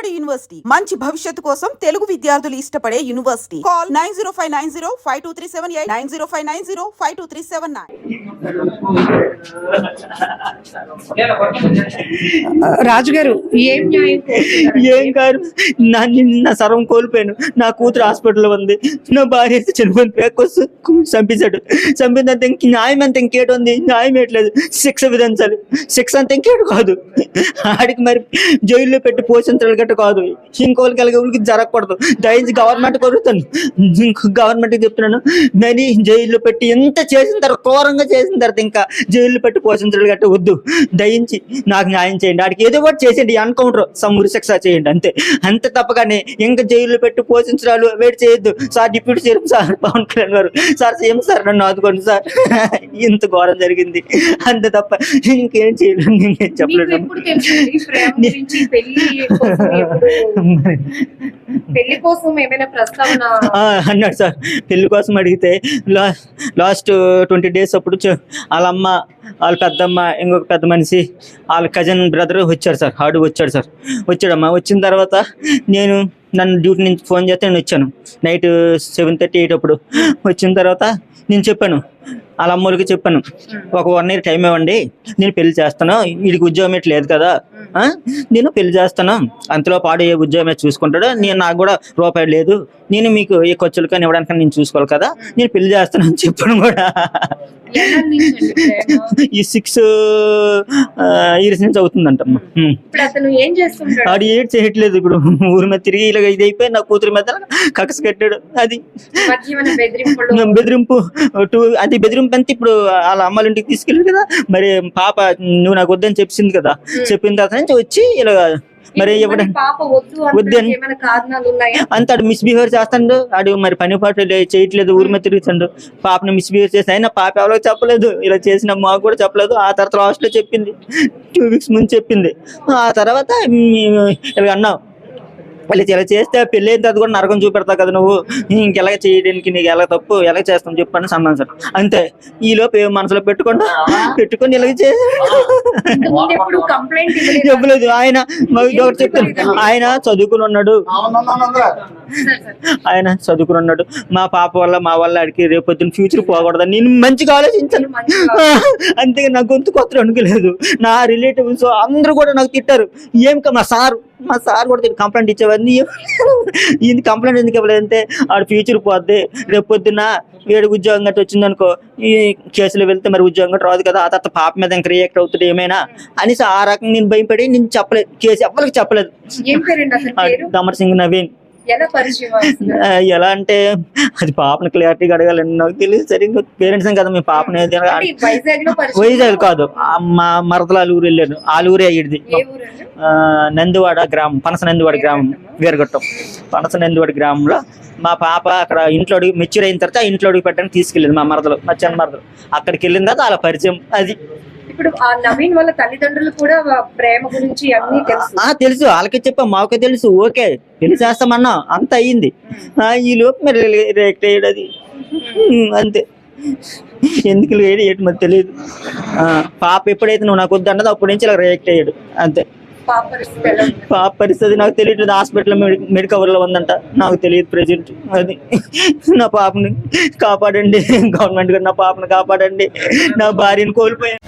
బాలబడి యూనివర్సిటీ మంచి భవిష్యత్తు కోసం తెలుగు విద్యార్థులు ఇష్టపడే యూనివర్సిటీ. కాల్ 9059052378 9059052379. రాజుగారు ఏం న్యాయం ఏం కాదు, నా సర్వం కోల్పోయాను. నా కూతురు హాస్పిటల్లో ఉంది, నా భార్య అయితే చనిపోయిన పేకొస్తూ చంపించాడు. చంపిందంత ఇంక న్యాయం అంత ఇంకేటి ఉంది? న్యాయం ఏట్లేదు. శిక్ష విధించాలి. శిక్ష అంత ఇంకేటి కాదు. ఆడికి మరి జైల్లో పెట్టి పోషించాలి గట్ట కాదు. ఇంకోళ్ళకి వాళ్ళకి జరగకూడదు. దయించి గవర్నమెంట్ కోరుతాను, గవర్నమెంట్కి చెప్తున్నాను, నేను జైల్లో పెట్టి ఎంత చేసిన తర్వాత, ఘోరంగా చేసిన తర్వాత ఇంకా జైల్లో పెట్టి పోషించాలి గట్ట వద్దు. దయించి నాకు న్యాయం చేయండి. ఆడికి ఏదో ఒకటి చేసేయండి, ఎన్కౌంటర్ ఉరి శిక్ష చేయండి, అంతే. అంతే తప్పగానే ఇంకా జైల్లో పెట్టి పోషించడాలు వెయిట్ చేయొద్దు. Sir deputy CM sir Pawan Kalyan గారు, సార్ సీఎం సార్ నన్ను ఆదుకోండి సార్, ఇంత ఘోరం జరిగింది, అంతే తప్ప ఇంకేం చేయలేదు. ఇంకేం చెప్పలేదు. అన్నాడు సార్. పెళ్లి కోసం అడిగితే లాస్ట్ 20 days అప్పుడు వాళ్ళ అమ్మ, వాళ్ళ పెద్దమ్మ, ఇంకొక పెద్ద మనిషి, వాళ్ళ కజిన్ బ్రదర్ వచ్చారు సార్. ఆడు వచ్చాడు సార్. వచ్చాడమ్మా. వచ్చిన తర్వాత నన్ను డ్యూటీ నుంచి ఫోన్ చేస్తే నేను వచ్చాను. నైట్ 7:30, 8 అప్పుడు వచ్చిన తర్వాత నేను చెప్పాను, వాళ్ళ అమ్మోళ్ళకి చెప్పాను, ఒక 1 year టైం ఇవ్వండి, నేను పెళ్లి చేస్తాను, వీడికి ఉద్యోగం ఎట్లా లేదు కదా, నేను పెళ్లి చేస్తాను, అంతలో పాడు ఏ ఉద్యోగమే చూసుకుంటాడు, నాకు కూడా రూపాయి లేదు, నేను మీకు ఏ ఖర్చులు కానీ ఇవ్వడానికి నేను చూసుకోవాలి కదా, నేను పెళ్లి చేస్తాను అని చెప్పాను కూడా. ఈ 6 years నుంచి అవుతుందంటమ్మా. ఆడు ఏడ్ చేయట్లేదు. ఇప్పుడు ఊరి మీద తిరిగి ఇలా ఇది అయిపోయి నా కూతురి మీద కకస కట్టాడు. అది బెదిరింపు. అది బెదిరింపు అంతే. ఇప్పుడు వాళ్ళ అమ్మాళ్ళ ఇంటికి తీసుకెళ్ళాడు కదా, మరి పాప నువ్వు నాకు వద్దని చెప్పింది కదా, చెప్పిన తర్వాత నుంచి వచ్చి ఇలా మరి వద్దని అంత మిస్బిహేవ్ చేస్తాడు. ఆడు మరి పని పాటు చేయట్లేదు, ఊరి మీద తిరుగుతాడు. పాపని మిస్బిహేవ్ చేసి అయినా పాప ఎవరికి చెప్పలేదు, ఇలా చేసిన మాకు కూడా చెప్పలేదు. ఆ తర్వాత లాస్ట్ లో చెప్పింది, 2 weeks ముందు చెప్పింది. ఆ తర్వాత ఇలా అన్నావు, మళ్ళీ ఇలా చేస్తే పెళ్ళి అయిన తర్వాత కూడా నరకం చూపెడతావు కదా నువ్వు, ఇంకెలాగ చేయడానికి నీకు ఎలా తప్పు, ఎలా చేస్తాం చెప్పని అన్నాను సార్. అంతే. ఈ లోపు ఏం మనసులో పెట్టుకొని ఇలాగ చెప్పలేదు. ఆయన చెప్తాను, ఆయన చదువుకుని ఉన్నాడు, మా పాప వల్ల మా వల్ల ఆడికి రేపొద్దున ఫ్యూచర్ పోకూడదు, నేను మంచిగా ఆలోచించాను. అంతే. నా గొంతు కొత్త అనుకోలేదు. నా రిలేటివ్స్ అందరూ కూడా నాకు తిట్టారు. మా సార్ కూడా కంప్లైంట్ ఇచ్చేవాడిని. ఇది కంప్లైంట్ ఎందుకు ఇవ్వలేదంటే, ఆడు ఫ్యూచర్ పోద్ది, రేపు పొద్దున్న వేడి ఉద్యోగం గట్టి వచ్చింది అనుకో, ఈ కేసులో వెళ్తే మరి ఉద్యోగం గట్టి రాదు కదా, ఆ తర్వాత పాప మీద ఇంకా రియాక్ట్ అవుతుంది ఏమైనా అనేసి ఆ రకంగా నేను భయపడి నేను చెప్పలేదు, కేసు ఎవరికి చెప్పలేదు. దమర్ సింగ్ నవీన్. ఎలా అంటే అది పాపని క్లారిటీగా అడగాలండి, నాకు తెలియదు సరిగ్గా. పేరెంట్స్ కదా మీ పాపని. వైజాగ్ కాదు, మా మరదల ఊరు వెళ్ళాను. ఆ ఊరే అయ్యేది. నందివాడ గ్రామం, పనస నందివాడ గ్రామం, వీరగొట్టం. పనస నందివాడ గ్రామంలో మా పాప అక్కడ ఇంట్లో అడిగి మెచ్యూర్ అయిన తర్వాత ఇంట్లో అడిగి పెట్టడానికి తీసుకెళ్ళింది మా మరదలు, మా చిన్న మరదలు. అక్కడికి వెళ్ళిన తర్వాత అలా పరిచయం. అది ఇప్పుడు ఆ నవీన్ వాళ్ళ తల్లిదండ్రులు కూడా ప్రేమ గురించి అన్ని తెలుసు. వాళ్ళకి చెప్పా, మాకే తెలుసు. ఓకే పెళ్లి చేస్తామన్నా, అంత అయ్యింది. ఈ లోపు మరి రియాక్ట్ అయ్యాడు. అది అంతే. ఎందుకు ఏంటి మరి తెలియదు. పాప ఎప్పుడైతే నువ్వు నాకు వద్దు అన్నది అప్పటి నుంచి ఇలా రియాక్ట్ అయ్యాడు. అంతే. పాప పరిస్థితి నాకు తెలియట్లేదు. హాస్పిటల్ మెడికవర్లో ఉందంట, నాకు తెలియదు ప్రెజెంట్. అది నా పాపని కాపాడండి, గవర్నమెంట్ గారు నా పాపని కాపాడండి, నా భార్యను కోల్పోయాను.